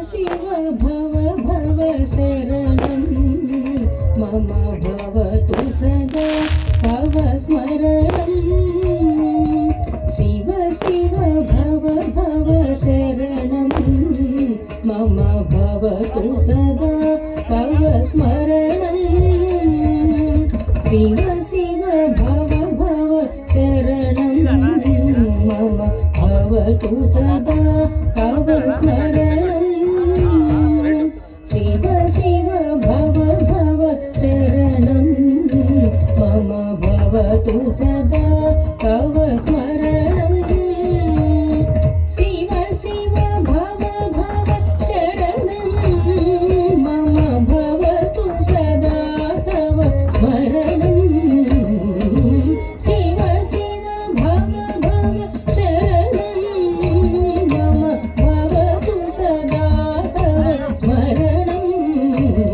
शिव भव भव शरणं मम भवतु सदा भव स्मरणं शिव शिव भव भव शरणं मम भवतु सदा भव स्मरणं शिव शिव भव भव शरणं मम भवतु सदा भव स्मरणं शिव शिव भव भव शरणं मम भवतु सदा भव स्मरणं शिव शिव भव भव शरणं मम भवतु सदा तव स्मरणं शिव शिव भव भव शरणं मम भवतु सदा तव स्मरणं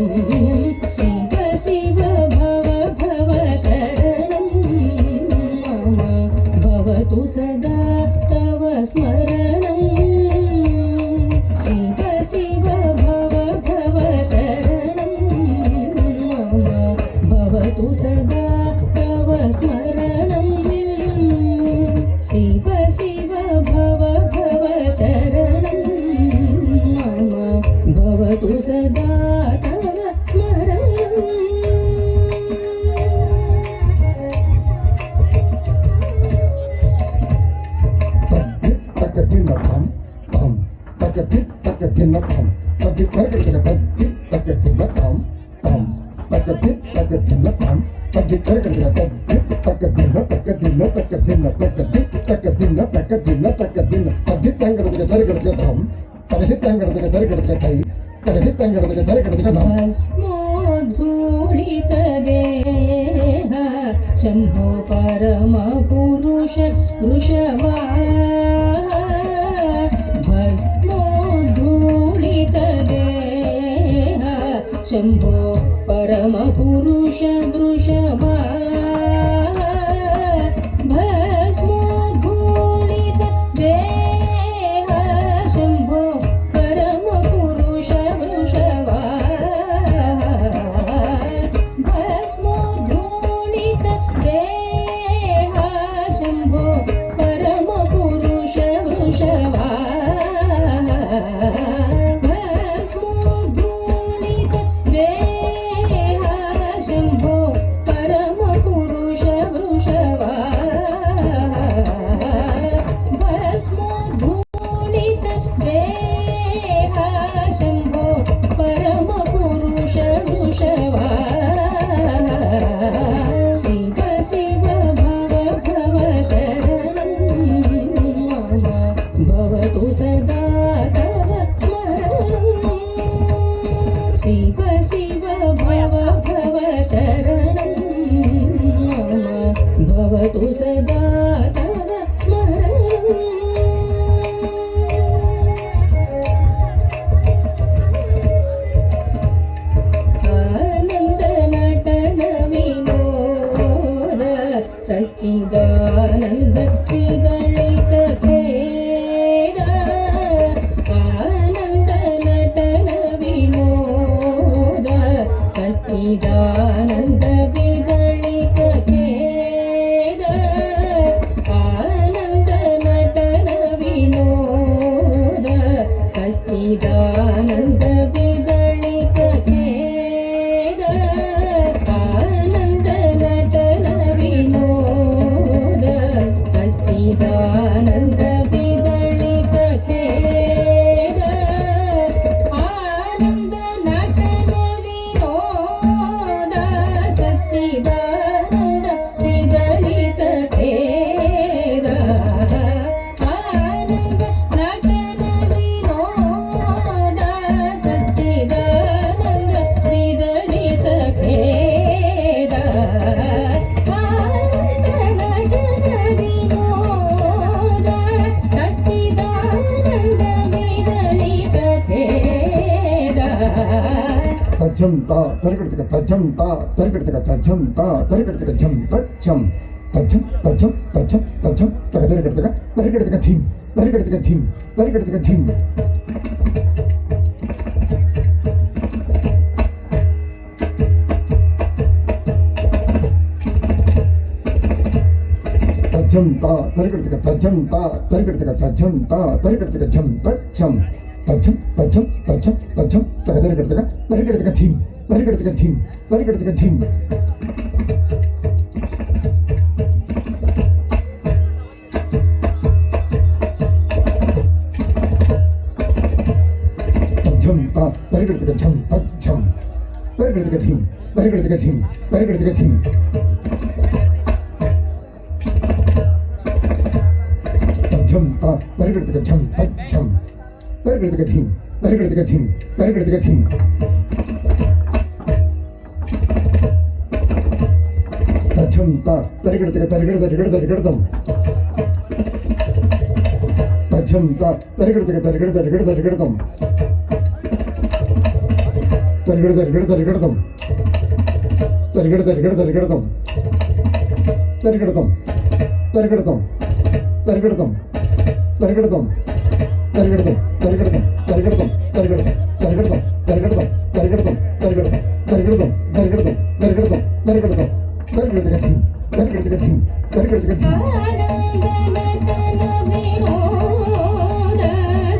शिव शिव भव भव शरणं मम भवतु सदा तव स्मरणं शिव शिव भव भव शरणं मम भवतु सदा तव स्मरणं शिव शिव भव भव शरणं मम भवतु सदा तव स्मरणं भस्मोद्धूलितदेह शम्भो परमपुरुष वृषवाः भस्मोद्धूलितदेह शम्भो परमपुरुष वृषवाः भस्मोद्धूलितदेह शम्भो परमपुरुष वृषवाः भस्मोद्धूलितदेह शम्भो परमपुरुष वृषवाः भस्मोद्धूलितदेह शम्भो परमपुरुष वृषवाः भस्मोद्धूलितदेह शम्भो परमपुरुष वृषवाः शिव शिव भव भव शरणं मम भवतु सदा तव स्मरणं शिव शिव भव भव शरणं मम भवतु सदा तव स्मरणं आनन्द नटन विनोद सच्चिदानन्द विगणित खेद आनन्द नटन विनोद सच्चिदानन्द विगणित खेद आनन्द नटन विनोद सच्चिदानन्द विगणित खेद आनन्द नटन विनोद सच्चिदानन्द विगणित खेद आनन्द नटन विनोद ತಜಂ ತಾ ತರಿಗಿಡತಕ ತಜಂ ತಾ ತರಿಗಿಡತಕ ತಜಂ ತಾ ತರಿಗಿಡತಕ ಜಂ ತಚ್ಚಂ ತಜಂ ತಜಂ ತಜಂ ತಜಂ ತಕ ತರಿಗಿಡತಕ ಧೀಂ ತರಿಗಿಡತಕ ಧೀಂ ತರಿಗಿಡತಕ ಧೀಂ ತಜಂ ತಾ ತರಿಗಿಡತಕ ತಜಂ ತಾ ತರಿಗಿಡತಕ ತಜಂ ತಾ ತರಿಗಿಡತಕ ಜಂ ತಚ್ಚಂ ತಜಂ ತಜಂ ತಜಂ ತಜಂ ತಕ ತರಿಗಿಡತಕ ಧೀಂ ತರಿಗಿಡತಕ ಧೀಂ ತರಿಗಿಡತಕ ಧೀಂ ತಜಂ ತಾ ತರಿಗಿಡತಕ ಜಂ ತಚ್ಚಂ ತರಿಗಿಡತಕ ಧೀಂ ತರಿಗಿಡತಕ ಧೀಂ ತರಿಗಿಡತಕ ಧೀಂ ತಜಂ ತಾ ತರಿಗಿಡತಕ ಜಂ ತಚ್ಚಂ ತರಿಗಿಡತಕ ಧೀಂ ತರಿಗಿಡತಕ ಧೀಂ ತರಿಗಿಡತಕ ಧೀಂ ತಜಂ ತಾ ತರಿಗಿಡತಕ ತರಿಗಿಡದಂ ತಜಂ ತಾ ತರಿಗಿಡತಕ ತರಿಗಿಡದಂ ತರಿಗಿಡದಂ ತರಿಗಿಡದಂ ತರಿಗಿಡದಂ ತರಿಗಿಡದಂ ತರಿಗಿಡದಂ ತರಿಗಿಡದಂ ತರಿಗಿಡದಂ ತರಿಗಿಡದಂ ತರಿಗಿಡದಂ ತರಿಗಿಡದಂ ತರಿಗಿಡದಂ ತರಿಗಿಡದಂ ತರಿಗಿಡದಂ ತರಿಗಿಡದಂ ತರಿಗಿಡದಂ ತರಿಗಿಡದಂ ತರಿಗಿಡದಂ ತರಿಗಿಡದಂ ತರಿಗಿಡತಕ ಧೀಂ ತರಿಗಿಡತಕ ಧೀಂ ತರಿಗಿಡತಕ ಧೀಂ ಆನಂದ ನಟನ ವಿನೋದ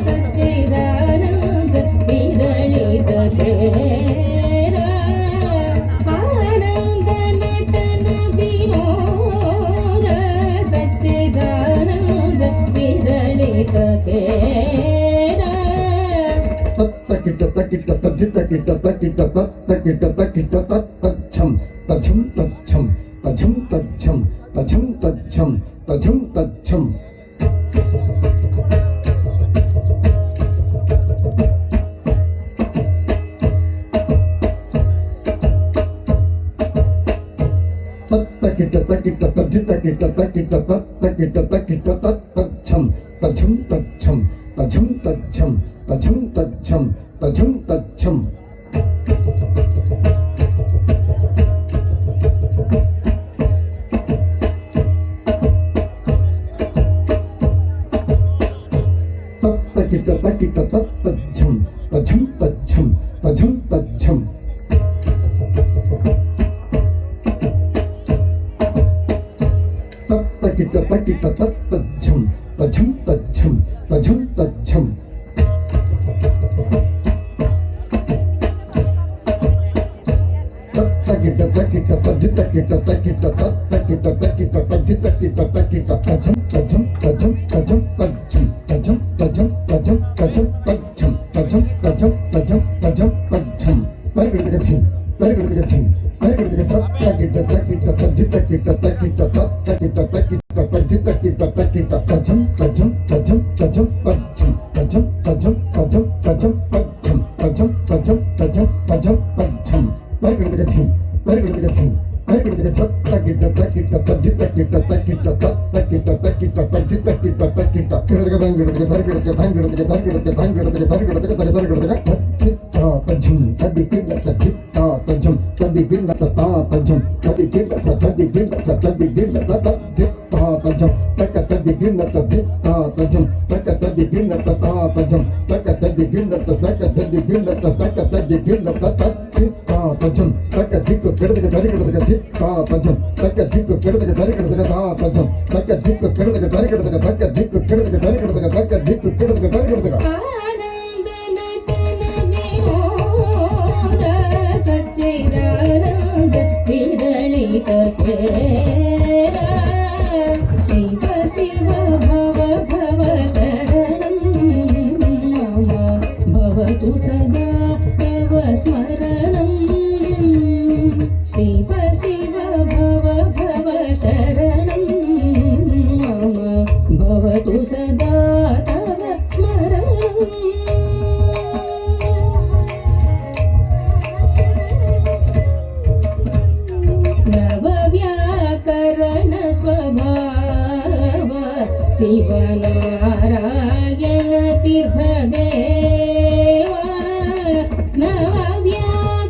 ಸಚ್ಚಿದಾನಂದ ವಿರಳಿತ ಖೇರ ಆನಂದ ನಟನ ವಿನೋದ ಸಚ್ಚಿದಾನಂದ ವಿರಳಿತ ಖೇರ ತತ್ತಕಿಟ ತಕಿಟ ತದ್ದಿತ ಕಿಟ ತಕಿಟ ತತ್ತಕಿಟ ತಕಿಟ ತತ್ತಚ್ಛಂ ತಛಂ ತಚ್ಛಂ ತಛಂ ತಚ್ಛಂ ತಛಂ ತಚ್ಛಂ ತಛಂ ತಚ್ಛಂ ತತ್ತಕಿಟ ತಕಿಟ ತದ್ದಿತ ಕಿಟ ತಕಿಟ ತತ್ತಕಿಟ ತಕಿಟ ತತ್ತಚ್ಛಂ ತಛಂ ತಚ್ಛಂ ತಛಂ ತಚ್ಛಂ ತಛಂ ತಚ್ಛಂ ತಛಂ ತಚ್ಛಂ ತತ್ತಕಿಟ ತಕಿಟ ತತ್ತಚ್ಛಂ ತಛಂ ತಚ್ಛಂ ತಛಂ ತಚ್ಛಂ ತತ್ತಕಿಟ ತಕಿಟ ತತ್ತಚ್ಛಂ ತಛಂ ತಚ್ಛಂ ತಛಂ ತಚ್ಛಂ ತತ್ತಕಿಟ ತಕಿಟ ತದ್ದಿತ ಕಿಟ ತಕಿಟ ತತ್ತಕಿಟ ತಕಿಟ ತದ್ದಿತ ಕಿಟ ತಕಿಟ ತಛಂ ತಛಂ ತಛಂ ತಛಂ ತಚ್ಛಂ ತಛಂ ತಛಂ ತಛಂ ತಛಂ ತಚ್ಛಂ ತಛಂ ತಛಂ ತಛಂ ತಛಂ ತಚ್ಛಂ ತರಿಗಿಡತಕ ಧೀಂ ತರಿಗಿಡತಕ ಧೀಂ ತರಿಗಿಡತಕ ತತ್ತಕಿಟ ತಕಿಟ ತದ್ದಿತ ಕಿಟ ತಕಿಟ ತತ್ತಕಿಟ ತಕಿಟ ತದ್ದಿತ ಕಿಟ ತಕಿಟ ತಛಂ ತಛಂ ತಛಂ ತಛಂ ತಚ್ಛಂ ತಛಂ ತಛಂ ತಛಂ ತಛಂ ತಚ್ಛಂ ತಛಂ ತಛಂ ತಛಂ ತಛಂ ತಚ್ಛಂ ತರಿಗಿಡತಕ ಧೀಂ ತರಿಗಿಡತಕ ಧೀಂ ತರಿಗಿಡತಕ ತತ್ತಕಿಟ ತಕಿಟ ತದ್ದಿತ ಕಿಟ ತಕಿಟ ತತ್ತಕಿಟ ತಕಿಟ ತದ್ದಿತ ಕಿಟ ತಕಿಟ ಕಿಡತಕ ದಂಗಿಡತಕ ತರಿಗಿಡತಕ ದಂಗಿಡತಕ ತರಿಗಿಡತಕ ದಂಗಿಡತಕ ತರಿಗಿಡತಕ ತರಿಗಿಡತಕ ತಚ್ಚಿತ್ತ ತಜ್ಜಂ ತದ್ದಿಗಿಡತ ಚಿತ್ತ ತಜ್ಜಂ ತದ್ದಿಗಿಡತ ತಾ ತಜ್ಜಂ ತದ್ದಿಗಿಡತ ತದ್ದಿಗಿಡತ ತದ್ದಿಗಿಡತ ತದ್ದಿತ್ತ ತಜ್ಜಂ ತಕ ತದ್ದಿಗಿಡತ ದಿತ್ತ ತಜ್ಜಂ ತಕ ತದ್ದಿಗಿಡತ ತಾ ತಜ್ಜಂ ತಕ ತದ್ದಿಗಿಡತ ತಕ ತದ್ದಿಗಿಡತ ತಕ ತದ್ದಿಗಿಡತ ತಚ್ಚಿತ್ತ ತಜ್ಜಂ ತಕ ದಿಕ್ಕು ಕಿಡತಕ ತರಿಗಿಡತಕ ಚಿತ್ತ ತಜ್ಜಂ ತಕ ದಿಕ್ಕು ಕಿಡತಕ ತರಿಗಿಡತಕ ತಾ ತಜ್ಜಂ ತಕ ದಿಕ್ಕು ಕಿಡತಕ ತರಿಗಿಡತಕ ತಕ ದಿಕ್ಕು ಕಿಡತಕ ತರಿಗಿಡತಕ ತಕ ದಿಕ್ಕು ಕಿಡತಕ ತರಿಗಿಡತಕ ಆನಂದ ನಟನ ವಿನೋದ ಸಚ್ಚಿದಾನಂದ ವಿರಳಿತ ಖೇರ ಶಿವ ಶಿವ ಭವ ಭವ ಶರಣಂ ಮಮ ಭವತು ಸದಾ ತವ ಸ್ಮರಣಂ ಶಿವ ಶಿವ ಭವ ಭವ ಶರಣಂ ಮಮ ಭವತು ಸದಾ ತವ ಸ್ಮರಣಂ ನವವ್ಯಾಕರಣ ಸ್ವಭಾವ ಶಿವನಾರಾಯಣ ತೀರ್ಥದೇವ ನವವ್ಯಾಕರಣ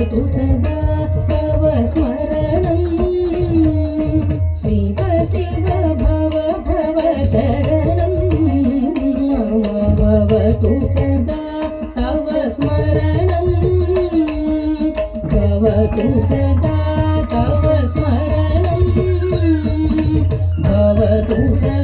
भवतु सदा तव स्मरणम् शिव शिव भव भव शरणं मम भवतु सदा तव स्मरणं भवतु सदा तव स्मरणं भवतु सदा